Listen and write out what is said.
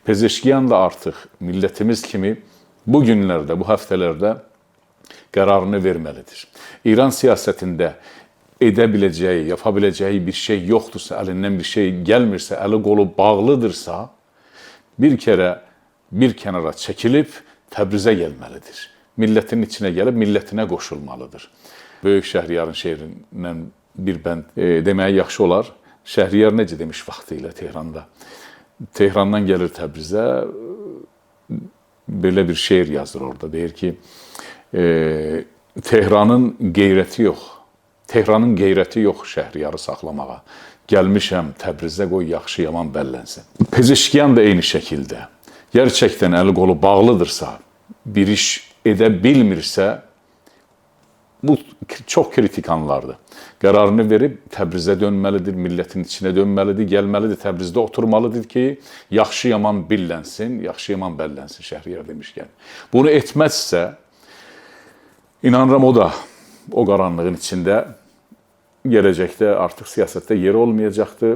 Pezeşkiyan da artıq millətimiz kimi bu günlərdə, bu həftələrdə qərarını verməlidir. İran siyasətində edə biləcəyi, yapa biləcəyi bir şey yoxdursa, əlindən bir şey gəlmirsə, əli qolu bağlıdırsa, bir kərə bir kənara çəkilib Təbrizə gəlməlidir. Millətin içinə gəlib millətinə qoşulmalıdır. Böyük Şəhriyarın şeirindən bir bənd deməyə yaxşı olar. Şəhriyar necə demiş vaxtı ilə Tehranda? Tehrandan gəlir Təbrizə, belə bir şeir yazır orada. Deyir ki, Tehranın qeyrəti yox Şəhriyarı saxlamağa. Gəlmişəm Təbrizə, qoy yaxşı yaman bəllənsin. Pezeşkiyan da eyni şəkildə. Gerçəkdən əli qolu bağlıdırsa, bir iş edə bilmirsə, bu çox kritik anlardır. Qərarını verib Təbrizə dönməlidir, millətin içinə dönməlidir, gəlməlidir, Təbrizdə oturmalıdır ki, yaxşı yaman billənsin, yaxşı yaman bəllənsin Şəhriyar demişkən. Bunu etməzsə, inanıram o da o qaranlığın içində gələcəkdə artıq siyasətdə yeri olmayacaqdır.